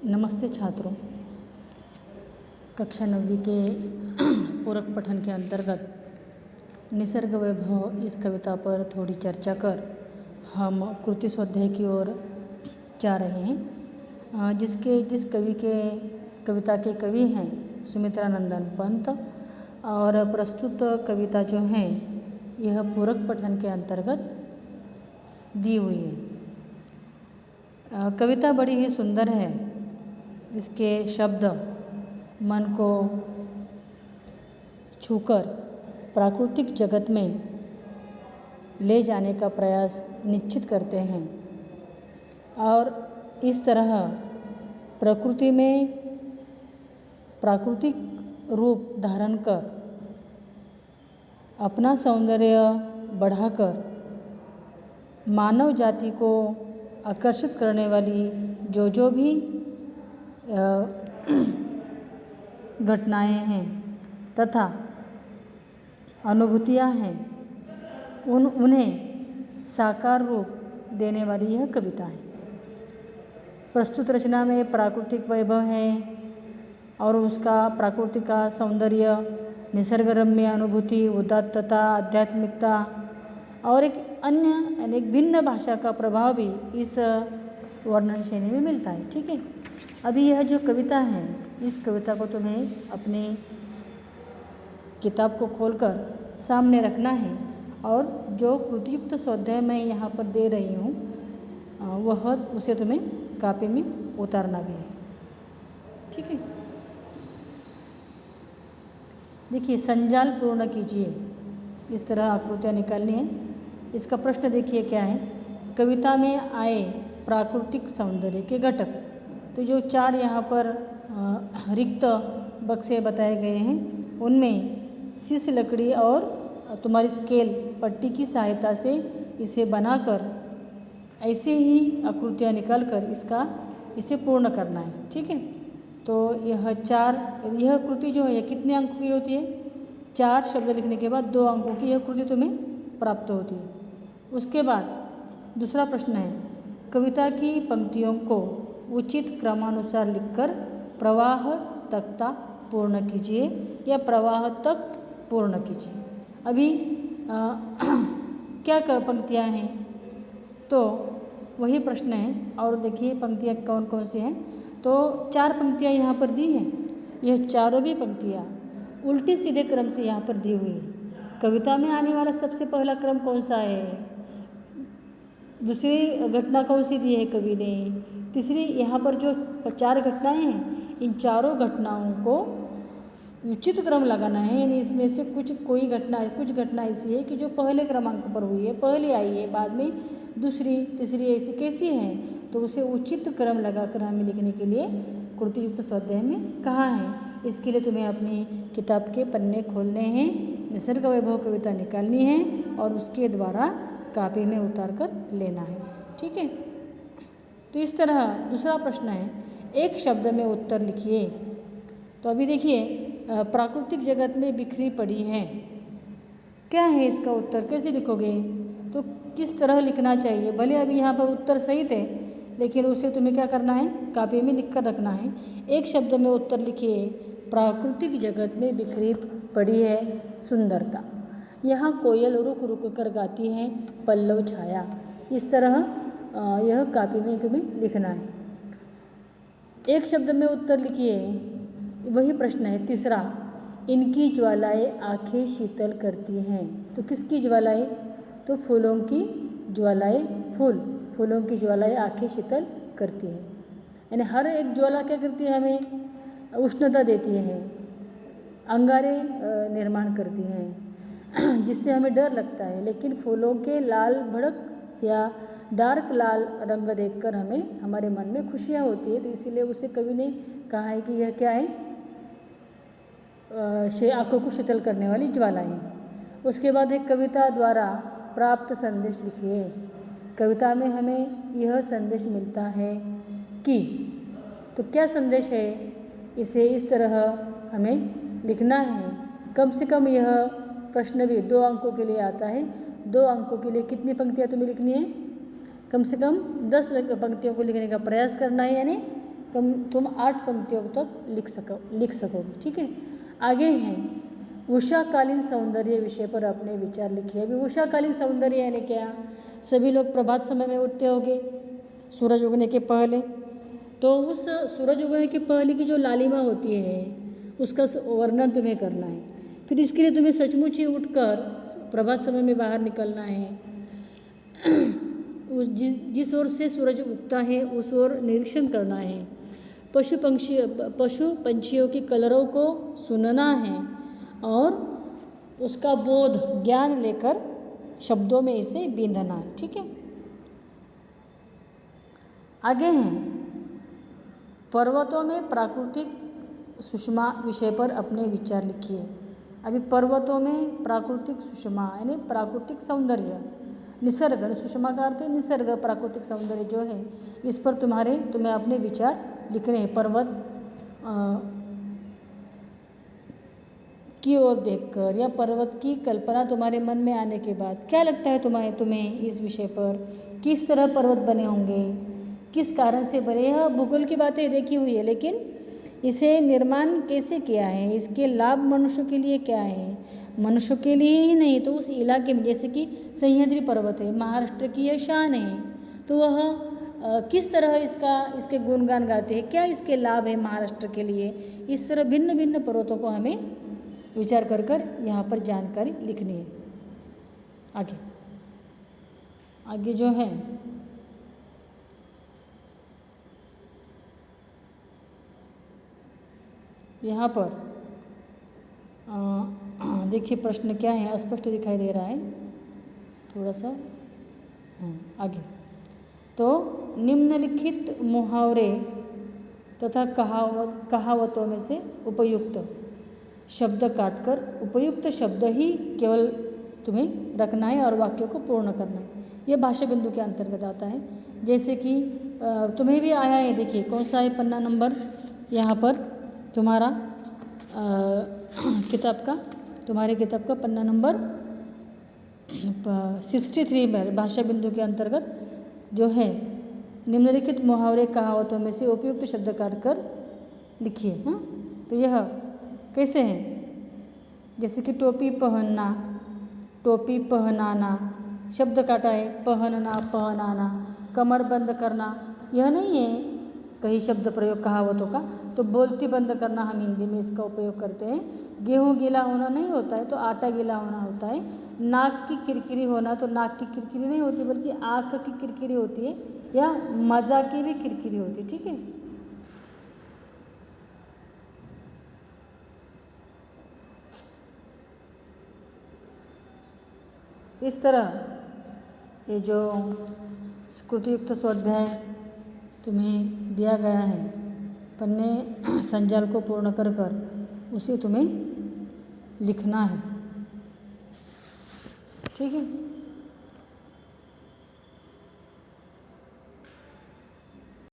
नमस्ते छात्रों। कक्षा 9वीं के पूरक पठन के अंतर्गत निसर्ग वैभव इस कविता पर थोड़ी चर्चा कर हम कृति स्वाध्याय की ओर जा रहे हैं, जिस कविता के कवि हैं सुमित्रा नंदन पंत। और प्रस्तुत कविता जो है यह पूरक पठन के अंतर्गत दी हुई है। कविता बड़ी ही सुंदर है। इसके शब्द मन को छूकर प्राकृतिक जगत में ले जाने का प्रयास निश्चित करते हैं और इस तरह प्रकृति में प्राकृतिक रूप धारण कर अपना सौंदर्य बढ़ाकर मानव जाति को आकर्षित करने वाली जो भी घटनाएं हैं तथा अनुभूतियां हैं उन्हें साकार रूप देने वाली यह कविता है। प्रस्तुत रचना में प्राकृतिक वैभव है और उसका प्राकृतिक का सौंदर्य, निसर्गरम्य अनुभूति, उदात्तता, आध्यात्मिकता और एक भिन्न भाषा का प्रभाव भी इस वर्णन शैली में मिलता है। ठीक है, अभी यह जो कविता है इस कविता को तुम्हें अपने किताब को खोलकर सामने रखना है और जो कृतियुक्त स्वाध्याय मैं यहाँ पर दे रही हूँ वह उसे तुम्हें कॉपी में उतारना भी है। ठीक है, देखिए, संजाल पूर्ण कीजिए, इस तरह आकृतियाँ निकालनी है। इसका प्रश्न देखिए क्या है। कविता में आए प्राकृतिक सौंदर्य के घटक, तो जो 4 यहाँ पर रिक्त बक्से बताए गए हैं उनमें शीश लकड़ी और तुम्हारी स्केल पट्टी की सहायता से इसे बनाकर ऐसे ही आकृतियाँ निकालकर इसे पूर्ण करना है। ठीक है, तो यह कृति जो है यह कितने अंकों की होती है? 4 शब्द लिखने के बाद 2 अंकों की यह कृति तुम्हें प्राप्त होती है। उसके बाद दूसरा प्रश्न है, कविता की पंक्तियों को उचित क्रमानुसार लिखकर प्रवाह तख्ता पूर्ण कीजिए या प्रवाह तख्त पूर्ण कीजिए। अभी क्या पंक्तियाँ हैं, तो वही प्रश्न है। और देखिए पंक्तियाँ कौन कौन सी हैं, तो 4 पंक्तियाँ यहाँ पर दी हैं। यह चारों भी पंक्तियाँ उल्टे सीधे क्रम से यहाँ पर दी हुई है। कविता में आने वाला सबसे पहला क्रम कौन सा है? दूसरी घटना कौन सी दी है कवि ने? तीसरी, यहाँ पर जो 4 घटनाएं हैं इन चारों घटनाओं को उचित क्रम लगाना है। यानी इसमें से कुछ घटना ऐसी है कि जो पहले क्रमांक पर हुई है, पहले आई है, बाद में दूसरी तीसरी ऐसी कैसी है, तो उसे उचित क्रम लगाकर हमें लिखने के लिए कृतियुक्त स्वाध्याय में कहा है। इसके लिए तुम्हें अपनी किताब के पन्ने खोलने हैं, निसर्ग वैभव कविता निकालनी है और उसके द्वारा कॉपी में उतार कर लेना है। ठीक है, तो इस तरह दूसरा प्रश्न है, एक शब्द में उत्तर लिखिए। तो अभी देखिए, प्राकृतिक जगत में बिखरी पड़ी है, क्या है इसका उत्तर? कैसे लिखोगे? तो किस तरह लिखना चाहिए? भले अभी यहाँ पर उत्तर सही थे लेकिन उसे तुम्हें क्या करना है? कॉपी में लिख कर रखना है। एक शब्द में उत्तर लिखिए, प्राकृतिक जगत में बिखरी पड़ी है सुंदरता, यहाँ कोयल रुक रुक कर गाती है पल्लव छाया। इस तरह यह कॉपी में तुम्हें लिखना है। एक शब्द में उत्तर लिखिए, वही प्रश्न है। तीसरा, इनकी ज्वालाएं आंखें शीतल करती हैं। तो किसकी ज्वालाएं? तो फूलों की ज्वालाएं, फूलों की ज्वालाएं आंखें शीतल करती हैं। यानी हर एक ज्वाला क्या करती है? हमें उष्णता देती है, अंगारे निर्माण करती हैं जिससे हमें डर लगता है। लेकिन फूलों के लाल भड़क या डार्क लाल रंग देखकर हमें हमारे मन में खुशियाँ होती है। तो इसीलिए उसे कवि ने कहा है कि यह क्या है? आँखों को शीतल करने वाली ज्वालाएँ। उसके बाद एक कविता द्वारा प्राप्त संदेश लिखिए। कविता में हमें यह संदेश मिलता है कि, तो क्या संदेश है? इसे इस तरह हमें लिखना है। कम से कम यह प्रश्न भी 2 अंकों के लिए आता है। 2 अंकों के लिए कितनी पंक्तियाँ तुम्हें लिखनी है? कम से कम 10 पंक्तियों को लिखने का प्रयास करना है, यानी तुम 8 पंक्तियों तक लिख सकोगे। ठीक है, आगे है उषाकालीन सौंदर्य विषय पर अपने विचार लिखिए। अभी उषाकालीन सौंदर्य यानी क्या, सभी लोग प्रभात समय में उठते होंगे सूरज उगने के पहले, तो उस सूरज उगने के पहले की जो लालिमा होती है उसका वर्णन तुम्हें करना है। फिर इसके लिए तुम्हें सचमुच ही उठकर प्रभात समय में बाहर निकलना है। जिस ओर से सूरज उगता है उस ओर निरीक्षण करना है। पशु पंछियों की कलरव को सुनना है और उसका बोध ज्ञान लेकर शब्दों में इसे बींधना है। ठीक है, आगे हैं पर्वतों में प्राकृतिक सुषमा विषय पर अपने विचार लिखिए। अभी पर्वतों में प्राकृतिक सुषमा यानी प्राकृतिक सौंदर्य, निसर्ग, सुषमा का अर्थ है निसर्ग, प्राकृतिक सौंदर्य जो है इस पर तुम्हें अपने विचार लिखने हैं। पर्वत की ओर देखकर या पर्वत की कल्पना तुम्हारे मन में आने के बाद क्या लगता है तुम्हें इस विषय पर, किस तरह पर्वत बने होंगे, किस कारण से बने। यह भूगोल की बातें देखी हुई है, लेकिन इसे निर्माण कैसे किया है, इसके लाभ मनुष्य के लिए क्या है, मनुष्य के लिए ही नहीं तो उस इलाके में, जैसे कि सह्याद्री पर्वत है महाराष्ट्र की यह शान है, तो वह किस तरह इसके गुणगान गाते हैं, क्या इसके लाभ है महाराष्ट्र के लिए। इस तरह भिन्न भिन्न पर्वतों को हमें विचार कर यहाँ पर जानकारी लिखनी है। आगे जो है यहाँ पर देखिए प्रश्न क्या है, अस्पष्ट दिखाई दे रहा है थोड़ा सा। आगे तो निम्नलिखित मुहावरे तथा कहावतों में से उपयुक्त शब्द काटकर उपयुक्त शब्द ही केवल तुम्हें रखना है और वाक्यों को पूर्ण करना है। यह भाषा बिंदु के अंतर्गत आता है। जैसे कि तुम्हें भी आया है, देखिए कौन सा है पन्ना नंबर यहाँ पर तुम्हारा तुम्हारे किताब का पन्ना नंबर 63 में भाषा बिंदु के अंतर्गत जो है निम्नलिखित मुहावरे कहावतों में से उपयुक्त शब्द काटकर लिखिए। हाँ, तो यह कैसे हैं, जैसे कि टोपी पहनना, टोपी पहनाना, शब्द काटा है पहनना पहनाना, कमर बंद करना, यह नहीं है कई शब्द प्रयोग कहावतों का। तो बोलती बंद करना हम हिंदी में इसका उपयोग करते हैं। गेहूँ गीला होना नहीं होता है तो आटा गीला होना होता है। नाक की किरकिरी होना तो नाक की किरकिरी नहीं होती बल्कि आँख की किरकिरी होती है, या मज़ा की भी किरकिरी होती है। ठीक है, इस तरह ये जो स्मृतियुक्त स्वाध्याय तुम्हें दिया गया है, पन्ने संजाल को पूर्ण कर उसे तुम्हें लिखना है। ठीक है।